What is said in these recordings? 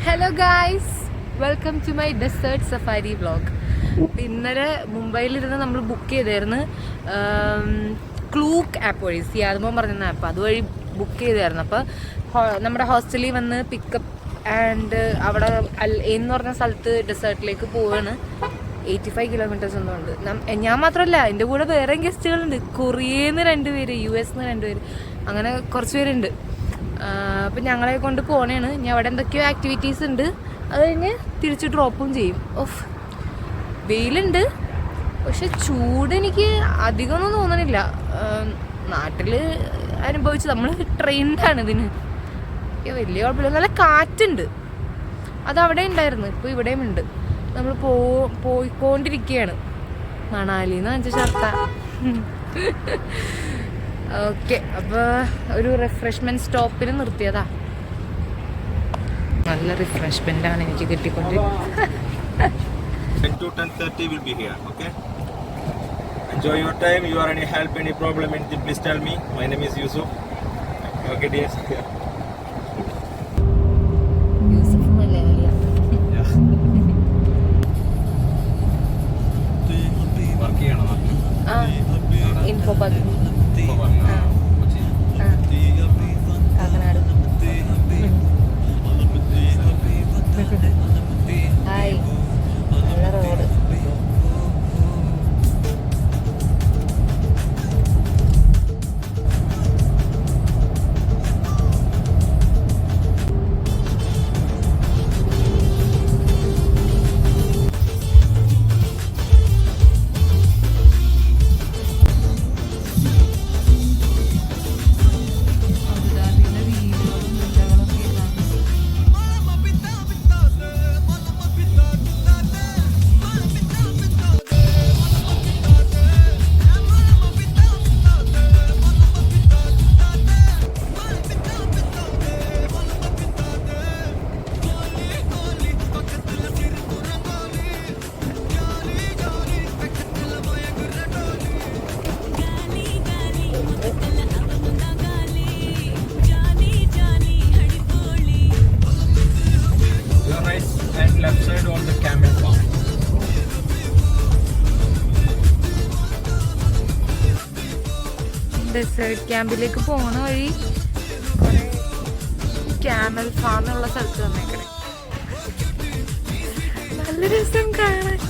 Hello guys, welcome to my desert safari vlog. ഇന്നലെ മുംബൈയിലിരുന്ന് നമ്മൾ ബുക്ക് ചെയ്തായിരുന്നു ക്ലൂക്ക് ആപ്പ് വഴി, സിയാദമോ പറഞ്ഞ ആപ്പ്, അതുവഴി ബുക്ക് ചെയ്തായിരുന്നു. അപ്പോൾ നമ്മുടെ ഹോസ്റ്റലിൽ വന്ന് പിക്കപ്പ് ആൻഡ് അവിടെ എന്ന് പറഞ്ഞ സ്ഥലത്ത് ഡെസേർട്ടിലേക്ക് പോവാണ്. 85 കിലോമീറ്റേഴ്സ് ഒന്നും ഉണ്ട്. ഞാൻ മാത്രമല്ല, എൻ്റെ കൂടെ വേറെയും ഗസ്റ്റുകളുണ്ട്. കൊറിയയിൽ നിന്ന് 2 പേര്, US നിന്ന് 2 പേര്, അങ്ങനെ കുറച്ച് പേരുണ്ട്. അപ്പം ഞങ്ങളെ കൊണ്ട് പോണേണ്. ഞാൻ അവിടെ എന്തൊക്കെയോ ആക്ടിവിറ്റീസ് ഉണ്ട്, അത് കഴിഞ്ഞ് തിരിച്ച് ഡ്രോപ്പും ചെയ്യും. ഓഫ്, വെയിലുണ്ട്, പക്ഷെ ചൂട് എനിക്ക് അധികമൊന്നും തോന്നണില്ല. നാട്ടിൽ അനുഭവിച്ച് നമ്മൾ ട്രെയിൻഡാണ് ഇതിന്. വലിയ കുഴപ്പമില്ല. നല്ല കാറ്റുണ്ട്, അതവിടെ ഉണ്ടായിരുന്നു, ഇപ്പോൾ ഇവിടെയും ഉണ്ട്. നമ്മൾ പോയിക്കൊണ്ടിരിക്കുകയാണ് മണാലിന്ന് 5 ഷർട്ട. ഓക്കെ, അപ്പോൾ ഒരു റിഫ്രഷ്മെൻറ്റ് സ്റ്റോപ്പിൽ നിർത്തിയതാ. നല്ല റിഫ്രഷ്മെൻ്റ് ആണ് എനിക്ക് കിട്ടിക്കൊണ്ട്. 10 to 10:30 will be here, okay? Enjoy your time. You are any help, any problem, anything, please tell me. My name is Yusuf. Okay, dear. Yusuf മലയാളിയാണ്. വർക്ക് ചെയ്യണോ? Info park, Kakkanad. ഹായ്, നല്ല road. Desert ക്യാമ്പിലേക്ക് പോണ വഴി camel farm ഉള്ള സ്ഥലത്ത് വന്നേക്കണേ. നല്ല രസം കാണാൻ.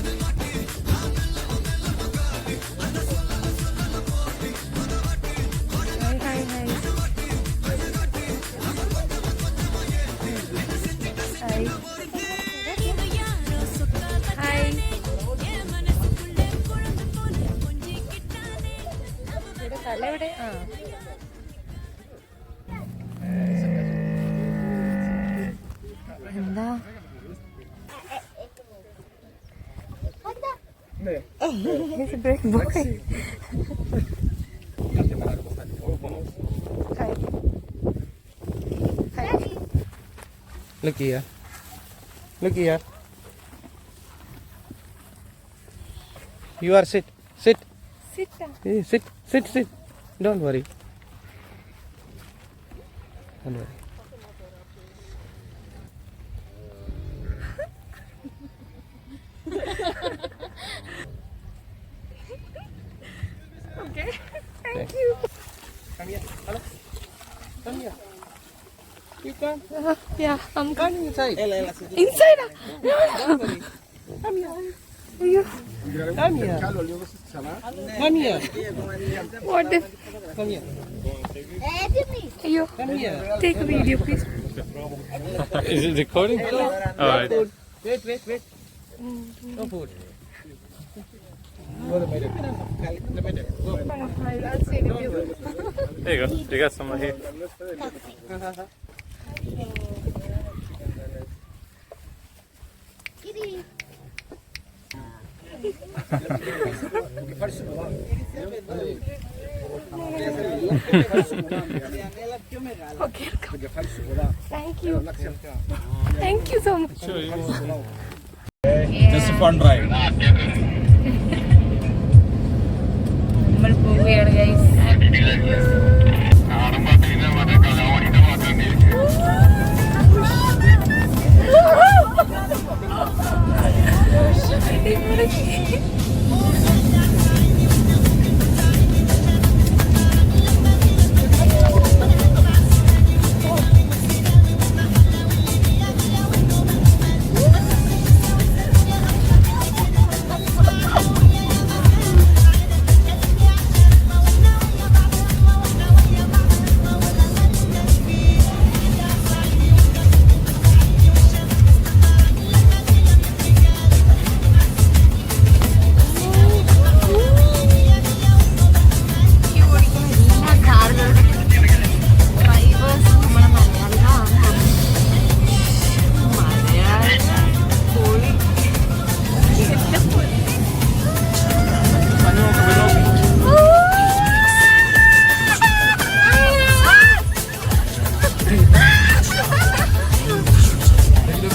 എവിടെ? എന്താ Look here. Look here. You are sit. Sit. Hey, sit. Sit. Sit. Don't worry. Don't worry. Okay. Thank you. Come here. Hello. Come here. You come. Yeah, I'm Come inside. inside. Don't worry. Come here. Come here. Come here. What if? Come here. Ayyo. Come here. Take a video, please. Is it recording? All right. Wait. No food. Go to the middle. The middle. Go. I'll say with you. There you go. You got some right here. Okay. Thank you. Thank you so much. Sure, you want. Just a fun drive. നമ്മൾ പോവുകയാണ് guys.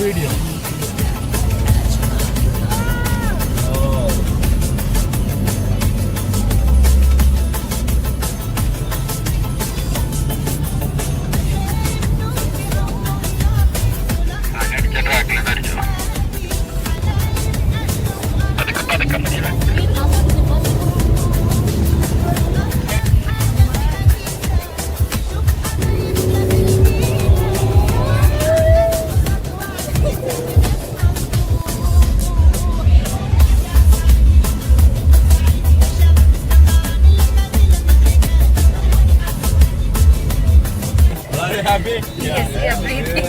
video. Are you happy? Yes, everything.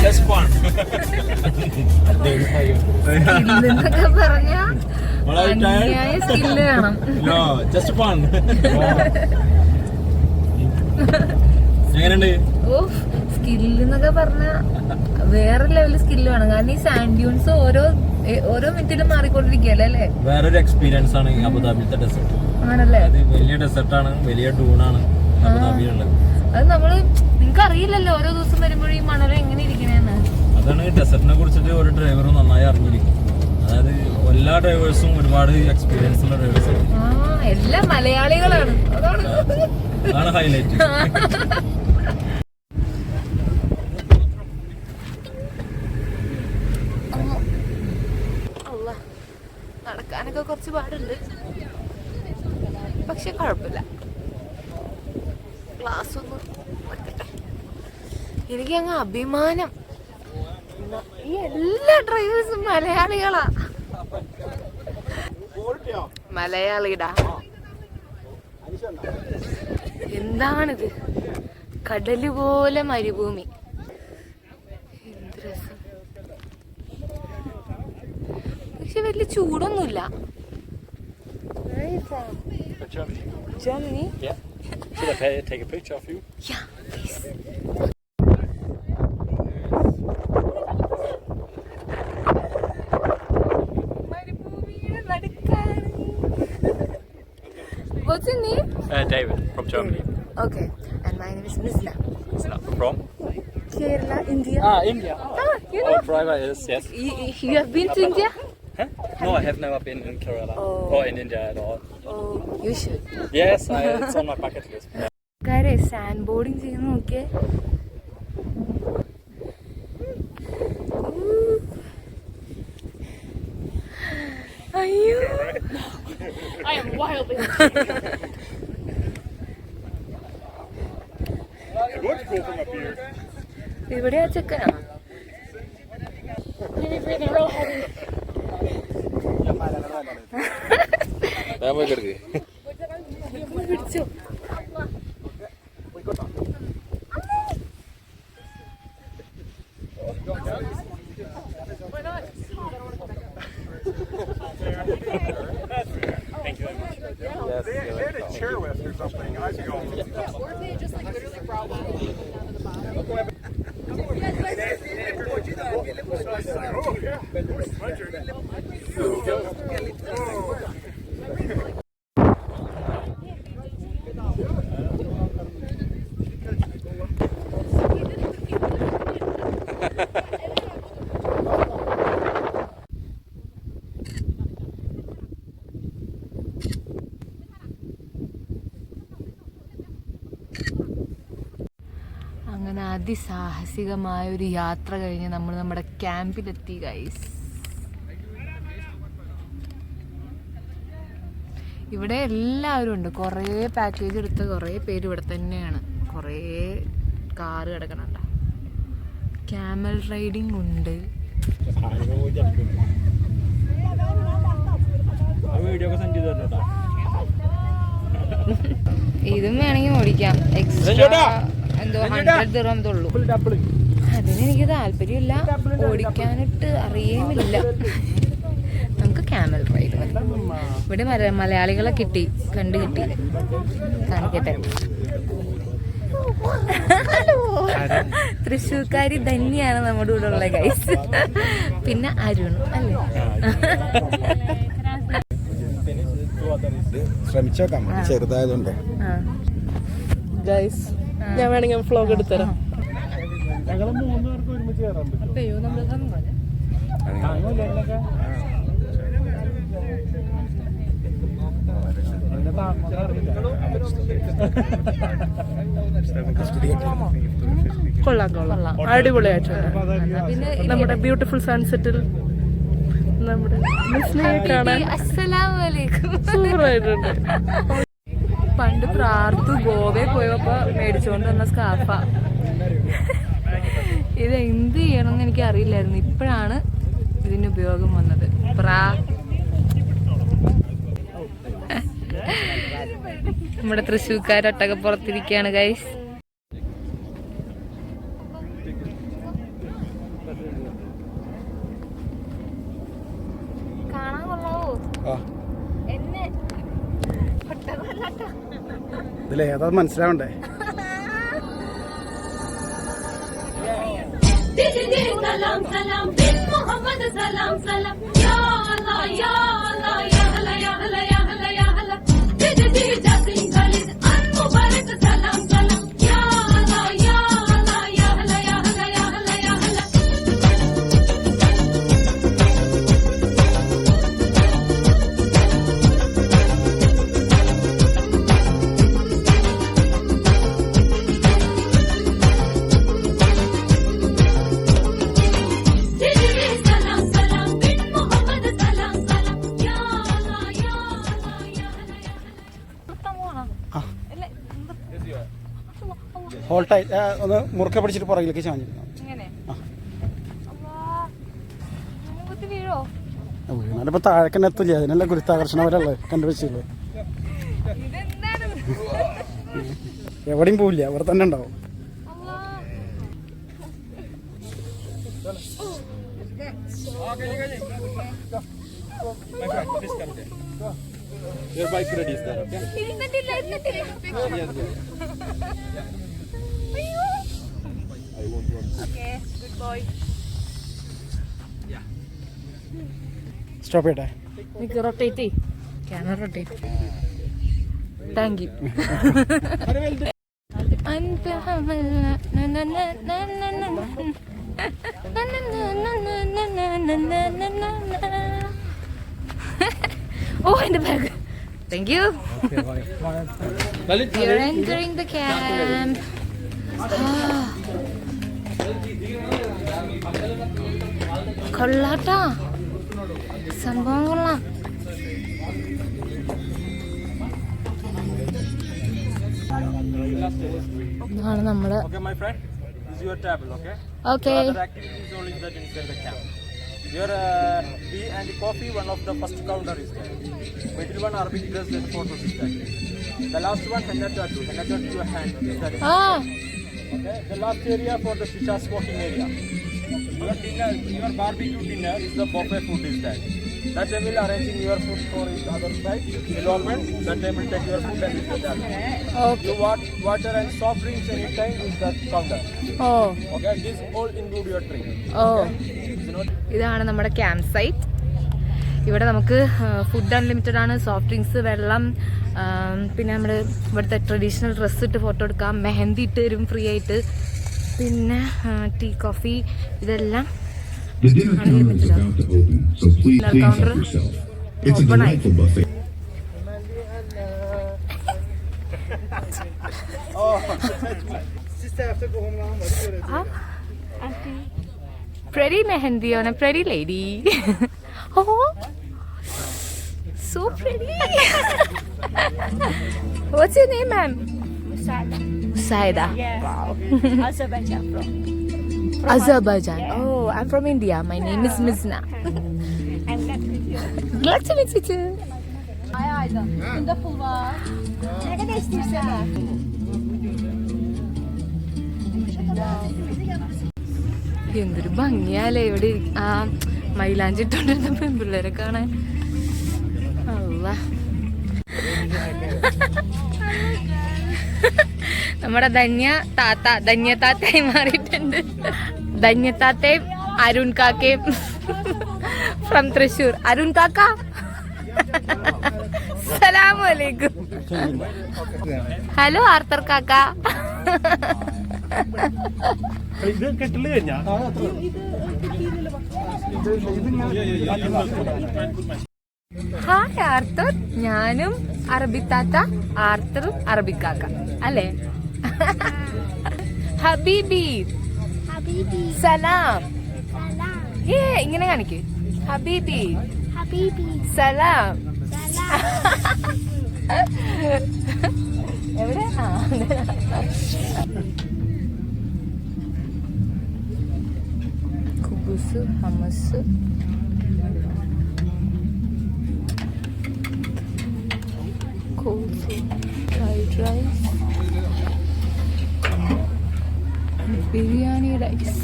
Just fun. ഇല്ലെന്നൊക്കെ പറഞ്ഞാ What are you tired? അന്യായ skill വേണം. No, just fun. എങ്ങനെയുണ്ട്? ഓ skill എന്നൊക്കെ പറഞ്ഞാ വേറെ ലെവല് സ്കില്ല് വേണം. കാരണം ഈ സാൻഡ് ഡ്യൂൺസ് ഓരോ മിനിറ്റിലും മാറിക്കൊണ്ടിരിക്കുകയല്ലേ അല്ലേ? വേറൊരു എക്സ്പീരിയൻസ് ആണ് അബുദാബിയിലത്തെ ഡെസേർട്ട്. ആണല്ലേ? അത് വലിയ ഡെസേർട്ടാണ്, വലിയ ഡൂണാണ് അബുദാബിയിലുള്ളത്. അത് നമ്മള് നിങ്ങക്ക് അറിയില്ലല്ലോ ഓരോ ദിവസം വരുമ്പോഴും ഈ മണൽ എങ്ങനെ ഇരിക്കണേന്ന്. അതാണ് ഡെസേർട്ടിനെ കുറിച്ചിട്ട് ഒരു ഡ്രൈവറും നന്നായി അറിഞ്ഞിരിക്കും. അതായത് എല്ലാ ഡ്രൈവേഴ്സും ഒരുപാട് എക്സ്പീരിയൻസ് ഉള്ള ഡ്രൈവേഴ്സാണ്. എല്ലാം മലയാളികളാണ്. അതാണ് ഹൈലൈറ്റ്. നടക്കാനൊക്കെ കുറച്ച് പാടുണ്ട്, പക്ഷെ കുഴപ്പമില്ല. ക്ലാസ് ഒന്നും വെക്കട്ടെ. എനിക്ക് അങ്ങ് അഭിമാനം, ഈ എല്ലാ ഡ്രൈവേഴ്സും മലയാളികളാ. മലയാളിടാ. എന്താണിത്? കടല് പോലെ മരുഭൂമി. എന്ത് രസം. പക്ഷെ വലിയ ചൂടൊന്നുമില്ല. Germany? Yeah. Should I take a picture of you? Yeah, please. What's your name? David from Germany. Okay, and my name is Misna. From? Kerala, India. India. You know? Our driver is, yes. You have been to India? Huh? No, I have never been in Kerala or in India at all. Oh, you should. Yes, it's on my bucket list. കാര്യം sand boarding ചെയ്യുന്ന നോക്കിയേ. അയ്യോ, I am wildly. ഇവിടെ ആ ചെക്കനാ. Breathing real heavy. പിടിച്ചോ. Thank you very much. They had a chairlift or something. I could go. Or if they just like literally browbeat down to the bottom. Oh, yeah. അങ്ങനെ അതിസാഹസികമായ ഒരു യാത്ര കഴിഞ്ഞ് നമ്മൾ നമ്മുടെ ക്യാമ്പിലെത്തി guys. ഇവിടെ എല്ലാവരും ഉണ്ട്. കുറേ പാക്കേജ് എടുത്ത കുറേ പേര് ഇവിടെ തന്നെയാണ്. കുറേ കാറ് കിടക്കണുണ്ട്. ക്യാമൽ റൈഡിങ് ഉണ്ട്. ഇതും വേണമെങ്കിൽ ഓടിക്കാം. എക്സ്ട്രാ എന്തോ 100 ദിർഹം ഉള്ളൂ. അതിനെനിക്ക് താല്പര്യമില്ല, ഓടിക്കാനിട്ട് അറിയുമില്ല. നമുക്ക് ക്യാമൽ റൈഡ് മതി. ഇവിടെ മലയാളികളെ കിട്ടി, കണ്ടു കിട്ടി. കാണിക്കട്ടെ. തൃശ്ശൂർക്കാരി തന്നെയാണ് നമ്മുടെ കൂടെ ഉള്ള ഗൈസ്. പിന്നെ അരുൺ അല്ലേ? ശ്രമിച്ചോക്കാം, ചെറുതായതുകൊണ്ട്. ഗൈസ്, ഞാൻ വേണമെങ്കിൽ വ്ലോഗ് എടുത്തരാം. ഞങ്ങൾ 3 പേർക്ക് ഒരുമിച്ച് അയ്യോ നമ്മൾ കൊള്ളാം കൊള്ളാം, അടിപൊളിയായിട്ടുണ്ട്. നമ്മുടെ ബ്യൂട്ടിഫുൾ സൺസെറ്റിൽ നമ്മുടെ മിസ്നയെ കാണാൻ അസ്സലാമലൈക്കും. സൂപ്പറായിട്ടുണ്ട്. പണ്ട് പ്രാർത്തു ഗോവയിൽ പോയപ്പോ മേടിച്ചുകൊണ്ട് വന്ന സ്കാർഫ. ഇത് എന്ത് ചെയ്യണമെന്ന് എനിക്ക് അറിയില്ലായിരുന്നു. ഇപ്പോഴാണ് ഇതിന് ഉപയോഗം വന്നത്. നമ്മുടെ തൃശ്ശൂർക്കാരൊട്ടൊക്കെ പുറത്തിരിക്കുകയാണ് ഗൈസ്. കാണാൻ കൊള്ളാവോ എന്നെ? ഇതിലേതാ മനസ്സിലാവണ്ടേ? सलाम सलाम बिन मोहम्मद सलाम सलाम या अल्लाह या अल्लाह या अल्लाह या अल्लाह या अल्लाह या अल्लाह जी जासिम खालिद अन मुबारक सलाम सलाम या अल्लाह या अल्लाह या अल्लाह या अल्लाह या अल्लाह या अल्लाह ഹോൾട്ടായി ഒന്ന് മുറുക്കെ പിടിച്ചിട്ട് പുറകിലേക്ക് ചാഞ്ഞു വീണാലിപ്പോ താഴേക്കന്നെ എത്തില്ല. അതിനെല്ലാം ഗുരുത്വാകർഷണവരല്ലേ കണ്ടുവച്ചില്ലേ? എവിടെയും പോവില്ല, അവിടെ തന്നെ ഉണ്ടാവും. Your bike ready is there, okay? Okay, good boy. Stop ചെയ്യട്ടെ? നിക്ക് rotate camera rotate. Thank you. ഓ എന്റെ bag. Thank you. We are entering the camp. കൊള്ളാട്ടാ, സംഭവം കൊള്ളാം. ഇതാണ് നമ്മള്. Okay, my friend, this is your table, okay? Okay. Other activities only that inside the camp. Your tea and coffee, one of the first counter is there. Middle one, Arabic dress, then photos is there. The last one, henna tattoo your hand is there. Ah. Okay, the last area for the shisha smoking area. Your dinner, your barbecue dinner is the buffet food is there. That time will arranging your food for the other side. Will open. That time will take your food and eat that. Okay. You want water and soft drinks anytime is that counter. Oh. Okay, this all include your drink. Oh. ഇതാണ് നമ്മുടെ camp site. ഇവിടെ നമുക്ക് food unlimited ആണ്. Soft drinks, വെള്ളം, പിന്നെ നമ്മൾ ഇവിടുത്തെ traditional dress ഇട്ട് ഫോട്ടോ എടുക്കാം. മെഹന്തി ഇട്ട് തരും ഫ്രീ ആയിട്ട്. പിന്നെ ടീ, കോഫി, ഇതെല്ലാം അൺലിമിറ്റഡ് ആണ്. ഡിന്നർ കൗണ്ടർ ഓപ്പൺ ആയി. Pretty mehendi on a pretty lady. Oh, so pretty. What's your name, ma'am? Saida. Yeah. Wow. Azerbaijan from Azerbaijan. Oh, I'm from India. My name is Mizna. I'm glad to meet you. Glad to meet you too. Ay ayda. Bunda pul var. Ne kadar istiyorsan. എന്തൊരു ഭംഗിയാലേ ഇവിടെ ആ മൈലാഞ്ചി ഇട്ടോണ്ടിരുന്ന പെൺപിള്ളേരെ കാണാൻ. അല്ലാ, നമ്മുടെ ധന്യ താത്തയായി മാറിയിട്ടുണ്ട്. ധന്യ താത്തയും അരുൺ കാക്കയും from Thrissur. Arun കാക്ക, സലാമലൈക്കും. Hello Arthur കാക്ക. ഇത് കെട്ടില് കഴിഞ്ഞാ ഹായ് ആർത്തർ, ഞാനും അറബിത്താത്ത, ആർത്തറും അറബിക്കാക്ക അല്ലേ? ഹബീബി സലാം. ഇങ്ങനെ കാണിക്ക്. ഹബീബി സലാം. എവിടെ? കുബൂസ്, hummus, fried rice, biryani rice,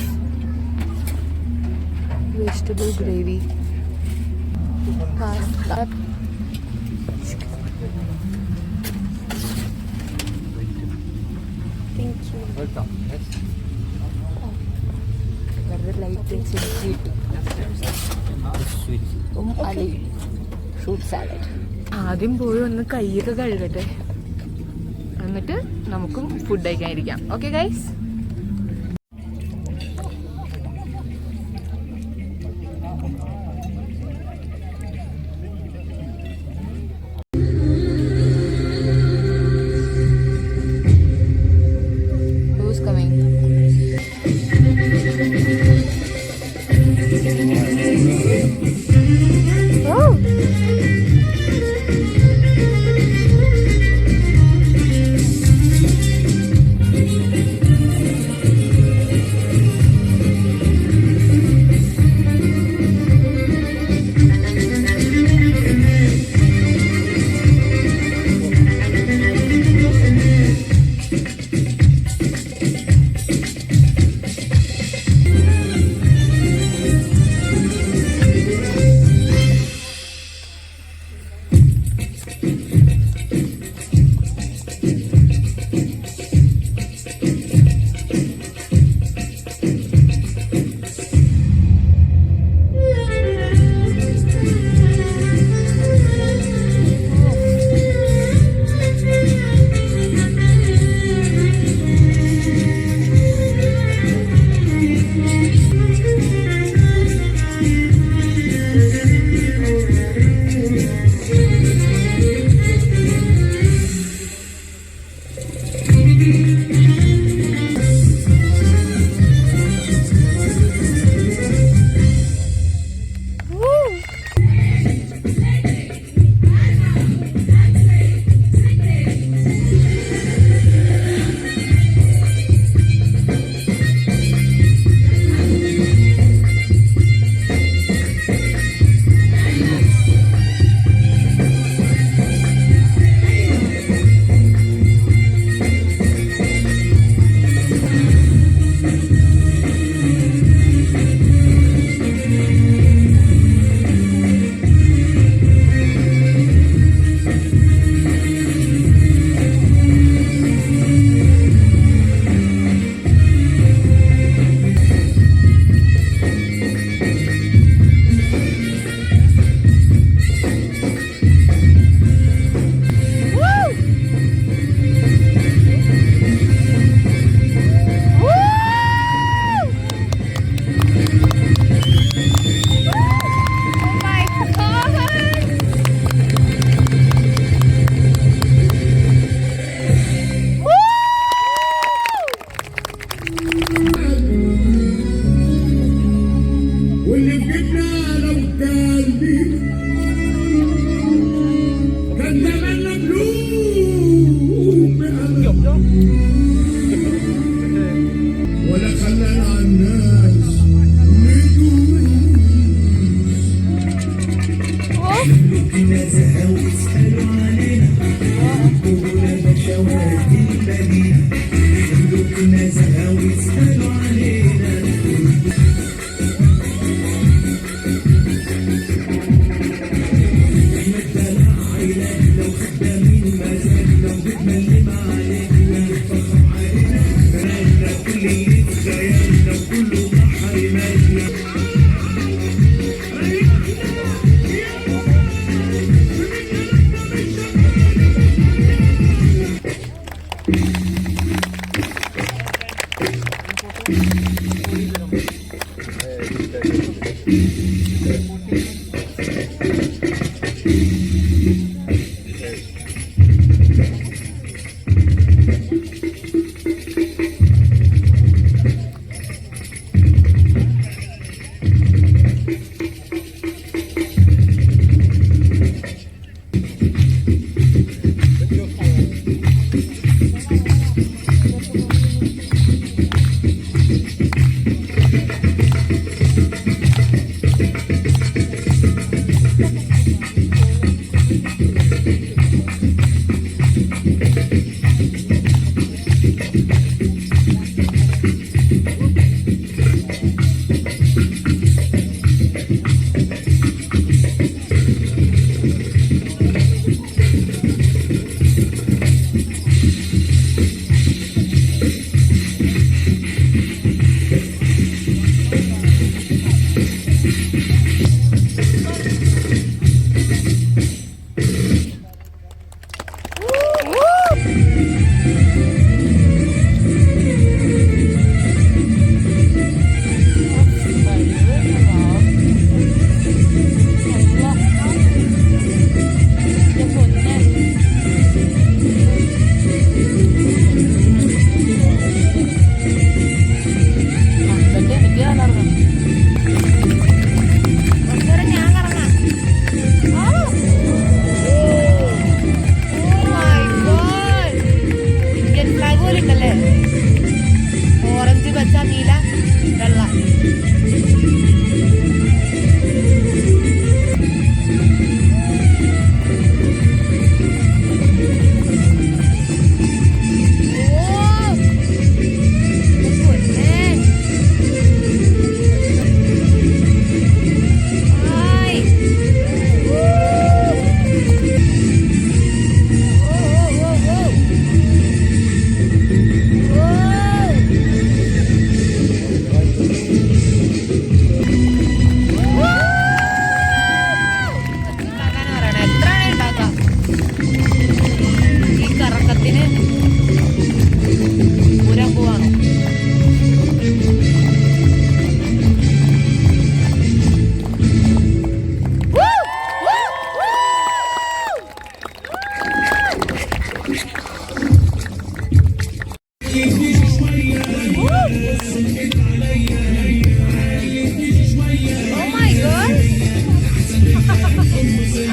vegetable gravy, pasta, വെറുതെ ലൈറ്റ് ചെറുക്കിയിട്ടു. Fruit salad. ആദ്യം പോയി ഒന്ന് കൈയൊക്കെ കഴുകട്ടെ, എന്നിട്ട് നമുക്കും ഫുഡ് കഴിക്കാനിരിക്കാം. Okay guys. Who's coming? Oh!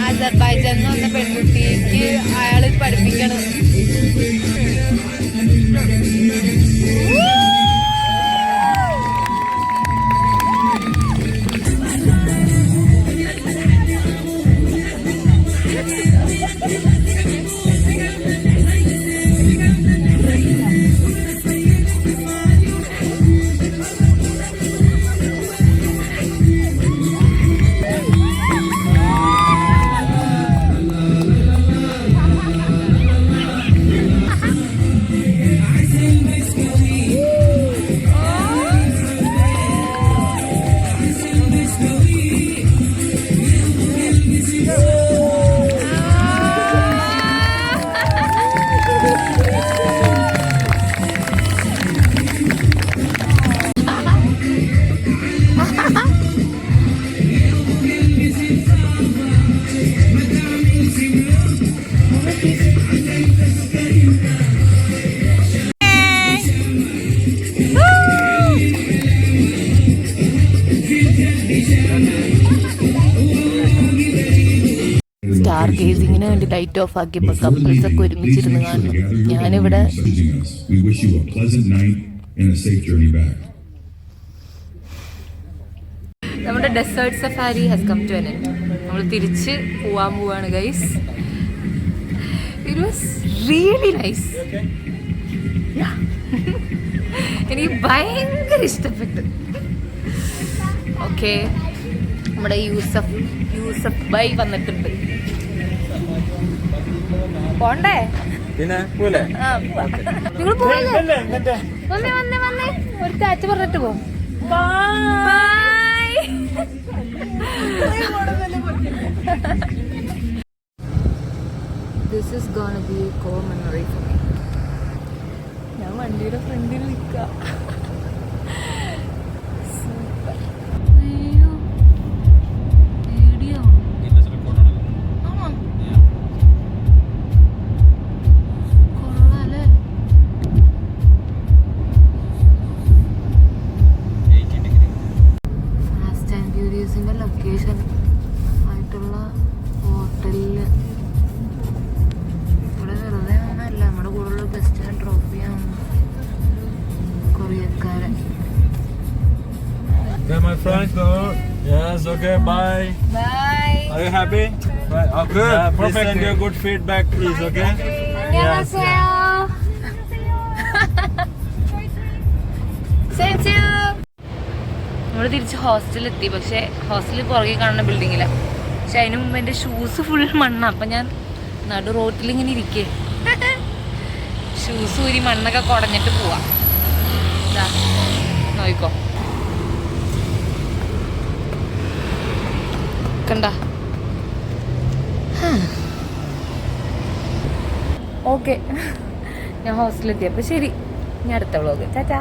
അസർബൈജാനിൽ വന്ന പെൺകുട്ടിക്ക് അയാള് പഠിപ്പിക്കണം. സ്റ്റാർ ഗേസിങ്ങിന് വേണ്ടി ലൈറ്റ് ഓഫ് ആക്കിയപ്പോൾ കപ്പിൾസ് ഒക്കെ ഒരുമിച്ചിരുന്ന് കാണുന്നു. ഞാനിവിടെ നമ്മുടെ desert safari has come to an end. നമ്മൾ തിരിച്ച് പോവാൻ പോവാണ് guys. It was really nice. എനിക്ക് ഭയങ്കര ഇഷ്ടപ്പെട്ടു. ഓക്കെ, നമ്മുടെ യൂസഫ് ബൈ വന്നിട്ടുണ്ട്. പോണ്ടേ? പിന്നെ പോലെ നിങ്ങൾ പോയില്ലേ? വന്നേ ഒരു ടാറ്റ പറഞ്ഞിട്ട് പോ. By. This is gonna be a core memory for me. ഞാൻ വണ്ടിയുടെ ഫ്രണ്ടിൽ നിൽക്കാം. Okay, my friends. Yes, okay, bye. Bye. Are you happy? Right, okay. Please send your good feedback, please, okay? Yes. നമ്മള് തിരിച്ച് ഹോസ്റ്റലിലെത്തി. പക്ഷെ ഹോസ്റ്റലിൽ പുറകെ കാണുന്ന ബിൽഡിങ്ങിലാണ്. പക്ഷെ അതിന് മുമ്പ് എൻ്റെ ഷൂസ് ഫുൾ മണ്ണാണ്. അപ്പം ഞാൻ നടു റോട്ടിലിങ്ങനെ ഇരിക്കേ. ഷൂസ് ഊരി മണ്ണൊക്കെ കുടഞ്ഞിട്ട് പോവാ. നോയിക്കോ, കണ്ട. ഓക്കെ, ഞാൻ ഹോസ്റ്റലിലെത്തി. അപ്പം ശരി, ഞാൻ അടുത്ത വ്ളോഗ്. ചാച്ചാ.